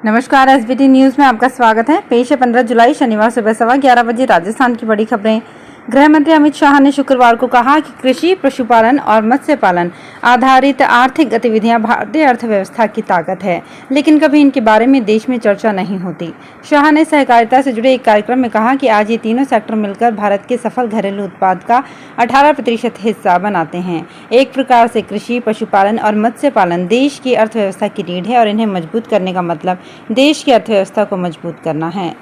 नमस्कार, SBT news में आपका स्वागत है। पेश है 15 जुलाई शनिवार सुबह 11:15 बजे राजस्थान की बड़ी खबरें। गृह मंत्री अमित शाह ने शुक्रवार को कहा कि कृषि, पशुपालन और मत्स्य पालन आधारित आर्थिक गतिविधियां भारतीय अर्थव्यवस्था की ताकत है, लेकिन कभी इनके बारे में देश में चर्चा नहीं होती। शाह ने सहकारिता से जुड़े एक कार्यक्रम में कहा कि आज ये तीनों सेक्टर मिलकर भारत के सफल घरेलू उत्पाद का 18% हिस्सा बनाते हैं। एक प्रकार से कृषि, पशुपालन और मत्स्य पालन देश की अर्थव्यवस्था की रीढ़ है और इन्हें मजबूत करने का मतलब देश की अर्थव्यवस्था को मजबूत करना है।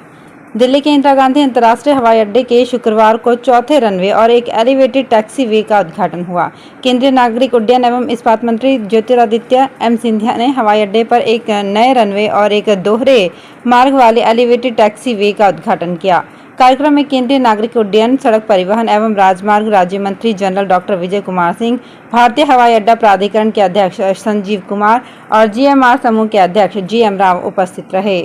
दिल्ली के इंदिरा गांधी अंतर्राष्ट्रीय हवाई अड्डे के शुक्रवार को चौथे रनवे और एक एलिवेटेड टैक्सी वे का उद्घाटन हुआ। केंद्रीय नागरिक उड्डयन एवं इस्पात मंत्री ज्योतिरादित्य सिंधिया ने हवाई अड्डे पर एक नए रनवे और एक दोहरे मार्ग वाले एलिवेटेड टैक्सी वे का उद्घाटन किया। कार्यक्रम में केंद्रीय नागरिक उड्डयन, सड़क परिवहन एवं राजमार्ग राज्य मंत्री जनरल डॉक्टर विजय कुमार सिंह, भारतीय हवाई अड्डा प्राधिकरण के अध्यक्ष संजीव कुमार और जीएमआर समूह के अध्यक्ष जीएम राव उपस्थित रहे।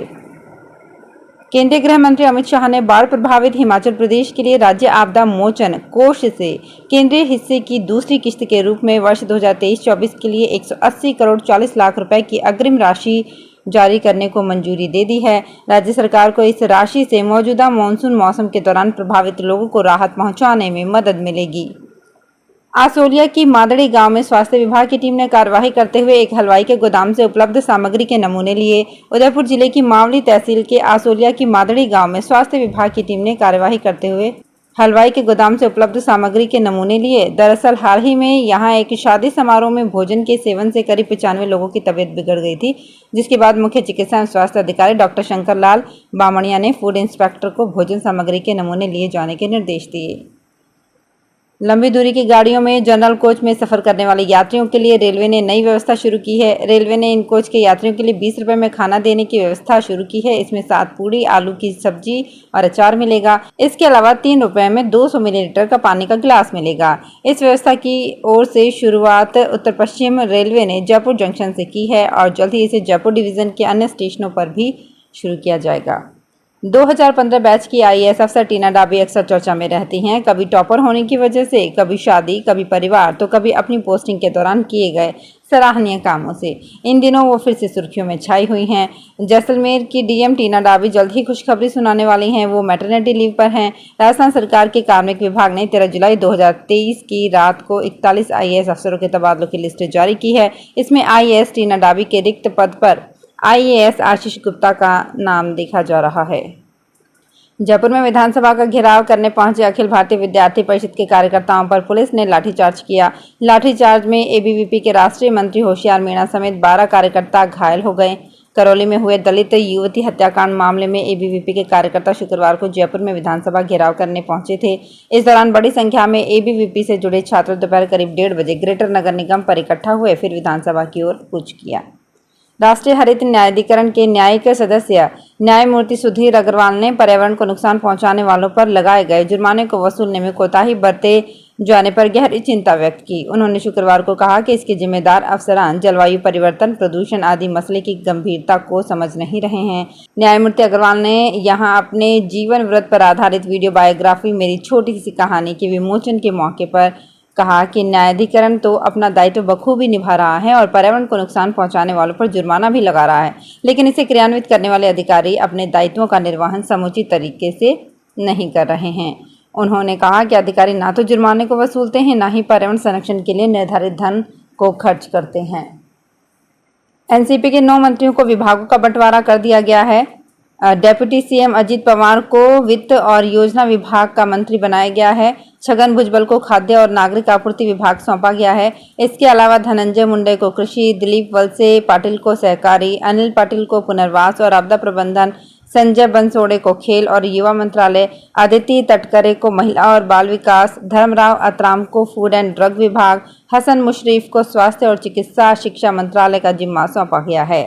केंद्रीय गृह मंत्री अमित शाह ने बाढ़ प्रभावित हिमाचल प्रदेश के लिए राज्य आपदा मोचन कोष से केंद्रीय हिस्से की दूसरी किश्त के रूप में वर्ष 2023-24 के लिए 180 करोड़ 40 लाख रुपए की अग्रिम राशि जारी करने को मंजूरी दे दी है। राज्य सरकार को इस राशि से मौजूदा मानसून मौसम के दौरान प्रभावित लोगों को राहत पहुंचाने में मदद मिलेगी। आसोलिया की मादड़ी गांव में स्वास्थ्य विभाग की टीम ने कार्रवाई करते हुए एक हलवाई के गोदाम से उपलब्ध सामग्री के नमूने लिए। उदयपुर जिले की मावली तहसील के आसोलिया की मादड़ी गांव में स्वास्थ्य विभाग की टीम ने कार्रवाई करते हुए हलवाई के गोदाम से उपलब्ध सामग्री के नमूने लिए। दरअसल हाल ही में यहां एक शादी समारोह में भोजन के सेवन से करीब 95 लोगों की तबीयत बिगड़ गई थी, जिसके बाद मुख्य चिकित्सा एवं स्वास्थ्य अधिकारी डॉक्टर शंकर लाल बामणिया ने फूड इंस्पेक्टर को भोजन सामग्री के नमूने लिए जाने के निर्देश दिए। लंबी दूरी की गाड़ियों में जनरल कोच में सफर करने वाले यात्रियों के लिए रेलवे ने नई व्यवस्था शुरू की है। रेलवे ने इन कोच के यात्रियों के लिए 20 रुपए में खाना देने की व्यवस्था शुरू की है। इसमें 7 पूड़ी, आलू की सब्जी और अचार मिलेगा। इसके अलावा 3 रुपए में 200 मिलीलीटर का पानी का गिलास मिलेगा। इस व्यवस्था की ओर से शुरुआत उत्तर पश्चिम रेलवे ने जयपुर जंक्शन से की है और जल्द ही इसे जयपुर डिवीजन के अन्य स्टेशनों पर भी शुरू किया जाएगा। 2015 बैच की आईएएस अफसर टीना डाबी अक्सर चर्चा में रहती हैं, कभी टॉपर होने की वजह से, कभी शादी, कभी परिवार, तो कभी अपनी पोस्टिंग के दौरान किए गए सराहनीय कामों से। इन दिनों वो फिर से सुर्खियों में छाई हुई हैं। जैसलमेर की डीएम टीना डाबी जल्द ही खुशखबरी सुनाने वाली हैं। वो मैटरनिटी लीव पर हैं। राजस्थान सरकार के कार्मिक विभाग ने 13 जुलाई 2023 की रात को 41 आईएएस अफसरों के तबादलों की लिस्ट जारी की है। इसमें आईएएस टीना डाबी के रिक्त पद पर आईएएस आशीष गुप्ता का नाम देखा जा रहा है। जयपुर में विधानसभा का घेराव करने पहुंचे अखिल भारतीय विद्यार्थी परिषद के कार्यकर्ताओं पर पुलिस ने लाठीचार्ज किया। लाठीचार्ज में एबीवीपी के राष्ट्रीय मंत्री होशियार मीणा समेत 12 कार्यकर्ता घायल हो गए। करौली में हुए दलित युवती हत्याकांड मामले में एबीवीपी के कार्यकर्ता शुक्रवार को जयपुर में विधानसभा घेराव करने पहुंचे थे। इस दौरान बड़ी संख्या में एबीवीपी से जुड़े छात्र दोपहर करीब 1:30 बजे ग्रेटर नगर निगम पर इकट्ठा हुए, फिर विधानसभा की ओर कूच किया। राष्ट्रीय हरित न्यायाधिकरण के न्यायिक सदस्य न्यायमूर्ति सुधीर अग्रवाल ने पर्यावरण को नुकसान पहुंचाने वालों पर लगाए गए जुर्माने को वसूलने में कोताही बरते जाने पर गहरी चिंता व्यक्त की। उन्होंने शुक्रवार को कहा कि इसके जिम्मेदार अफसरान जलवायु परिवर्तन, प्रदूषण आदि मसले की गंभीरता को समझ नहीं रहे हैं। न्यायमूर्ति अग्रवाल ने यहां अपने जीवन वृत्त पर आधारित वीडियो बायोग्राफी मेरी छोटी सी कहानी के विमोचन के मौके पर कहा कि न्यायाधिकरण तो अपना दायित्व बखूबी निभा रहा है और पर्यावरण को नुकसान पहुंचाने वालों पर जुर्माना भी लगा रहा है, लेकिन इसे क्रियान्वित करने वाले अधिकारी अपने दायित्वों का निर्वहन समुचित तरीके से नहीं कर रहे हैं। उन्होंने कहा कि अधिकारी ना तो जुर्माने को वसूलते हैं, ना ही पर्यावरण संरक्षण के लिए निर्धारित धन को खर्च करते हैं। एनसीपी के 9 मंत्रियों को विभागों का बंटवारा कर दिया गया है। डेप्यूटी सीएम अजित पवार को वित्त और योजना विभाग का मंत्री बनाया गया है। छगन भुजबल को खाद्य और नागरिक आपूर्ति विभाग सौंपा गया है। इसके अलावा धनंजय मुंडे को कृषि, दिलीप वलसे पाटिल को सहकारी, अनिल पाटिल को पुनर्वास और आपदा प्रबंधन, संजय बंसोड़े को खेल और युवा मंत्रालय, अदिति तटकरे को महिला और बाल विकास, धर्मराव अतराम को फूड एंड ड्रग विभाग, हसन मुशरीफ को स्वास्थ्य और चिकित्सा शिक्षा मंत्रालय का जिम्मा सौंपा गया है।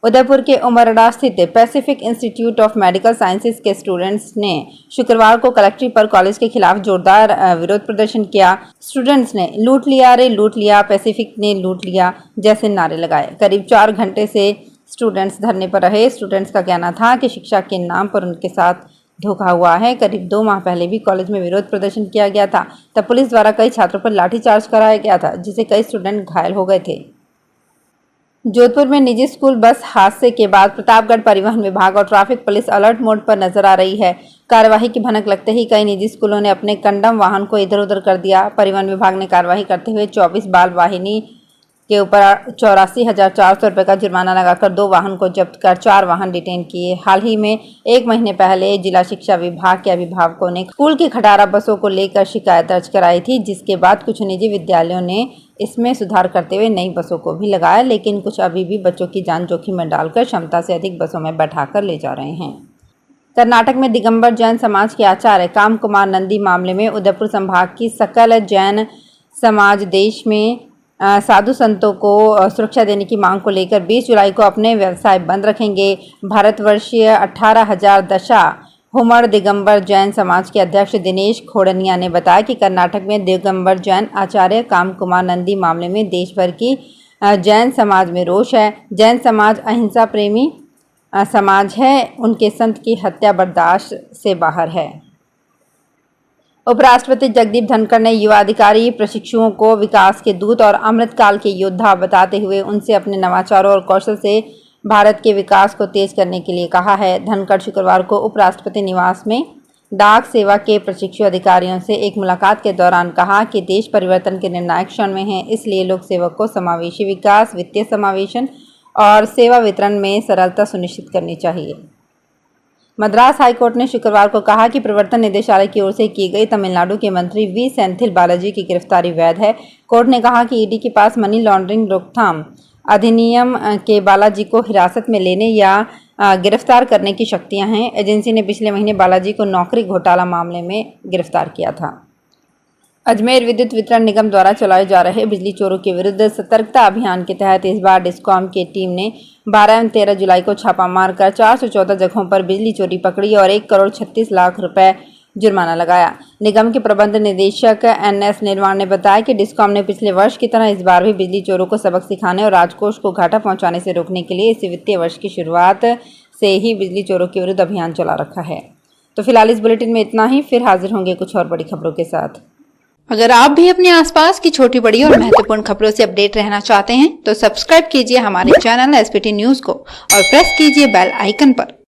उदयपुर के उमरड़ा स्थित Pacific institute of medical sciences के स्टूडेंट्स ने शुक्रवार को कलेक्ट्रेट पर कॉलेज के खिलाफ जोरदार विरोध प्रदर्शन किया। स्टूडेंट्स ने लूट लिया रे लूट लिया, पैसिफिक ने लूट लिया जैसे नारे लगाए। करीब 4 घंटे से स्टूडेंट्स धरने पर रहे। स्टूडेंट्स का कहना था कि शिक्षा के नाम पर उनके साथ धोखा हुआ है। करीब 2 माह पहले भी कॉलेज में विरोध प्रदर्शन किया गया था। तब पुलिस द्वारा कई छात्रों पर लाठीचार्ज कराया गया था, जिससे कई स्टूडेंट घायल हो गए थे। जोधपुर में निजी स्कूल बस हादसे के बाद प्रतापगढ़ परिवहन विभाग और ट्रैफिक पुलिस अलर्ट मोड पर नजर आ रही है। कार्यवाही की भनक लगते ही कई निजी स्कूलों ने अपने कंडम वाहन को इधर उधर कर दिया। परिवहन विभाग ने कार्रवाई करते हुए 24 बाल वाहिनी के ऊपर 84,400 रुपये का जुर्माना लगाकर 2 वाहन को जब्त कर 4 वाहन डिटेन किए। हाल ही में 1 महीने पहले जिला शिक्षा विभाग के अभिभावकों ने स्कूल की खटारा बसों को लेकर शिकायत दर्ज कराई थी, जिसके बाद कुछ निजी विद्यालयों ने इसमें सुधार करते हुए नई बसों को भी लगाया, लेकिन कुछ अभी भी बच्चों की जान जोखिम में डालकर क्षमता से अधिक बसों में बैठाकर ले जा रहे हैं। कर्नाटक में दिगंबर जैन समाज के आचार्य काम कुमार नंदी मामले में उदयपुर संभाग की सकल जैन समाज देश में साधु संतों को सुरक्षा देने की मांग को लेकर 20 जुलाई को अपने व्यवसाय बंद रखेंगे। भारतवर्षीय 18,000 दशा हुमड़ दिगंबर जैन समाज के अध्यक्ष दिनेश खोड़निया ने बताया कि कर्नाटक में दिगंबर जैन आचार्य काम कुमार नंदी मामले में देश भर की जैन समाज में रोष है। जैन समाज अहिंसा प्रेमी समाज है, उनके संत की हत्या बर्दाश्त से बाहर है। उपराष्ट्रपति जगदीप धनखड़ ने युवा अधिकारी प्रशिक्षुओं को विकास के दूत और अमृतकाल के योद्धा बताते हुए उनसे अपने नवाचारों और कौशल से भारत के विकास को तेज करने के लिए कहा है। धनखड़ शुक्रवार को उपराष्ट्रपति निवास में डाक सेवा के प्रशिक्षु अधिकारियों से एक मुलाकात के दौरान कहा कि देश परिवर्तन के निर्णायक क्षण में है, इसलिए लोक सेवक को समावेशी विकास, वित्तीय समावेशन और सेवा वितरण में सरलता सुनिश्चित करनी चाहिए। मद्रास हाईकोर्ट ने शुक्रवार को कहा कि प्रवर्तन निदेशालय की ओर से की गई तमिलनाडु के मंत्री वी सेंथिल बालाजी की गिरफ्तारी वैध है। कोर्ट ने कहा कि ईडी के पास मनी लॉन्ड्रिंग रोकथाम अधिनियम के बालाजी को हिरासत में लेने या गिरफ्तार करने की शक्तियां हैं। एजेंसी ने पिछले महीने बालाजी को नौकरी घोटाला मामले में गिरफ्तार किया था। अजमेर विद्युत वितरण निगम द्वारा चलाए जा रहे बिजली चोरों के विरुद्ध सतर्कता अभियान के तहत इस बार डिस्कॉम की टीम ने 12 एवं 13 जुलाई को छापा मारकर 414 जगहों पर बिजली चोरी पकड़ी और 1,36,00,000 रुपए जुर्माना लगाया। निगम के प्रबंध निदेशक NS निर्वाण ने बताया कि डिस्कॉम ने पिछले वर्ष की तरह इस बार भी बिजली चोरों को सबक सिखाने और राजकोष को घाटा पहुंचाने से रोकने के लिए इस वित्तीय वर्ष की शुरुआत से ही बिजली चोरों के विरुद्ध अभियान चला रखा है। तो फिलहाल इस बुलेटिन में इतना ही, फिर हाजिर होंगे कुछ और बड़ी खबरों के साथ। अगर आप भी अपने आसपास की छोटी बड़ी और महत्वपूर्ण खबरों से अपडेट रहना चाहते हैं तो सब्सक्राइब कीजिए हमारे चैनल SPT न्यूज को और प्रेस कीजिए बेल आइकन पर।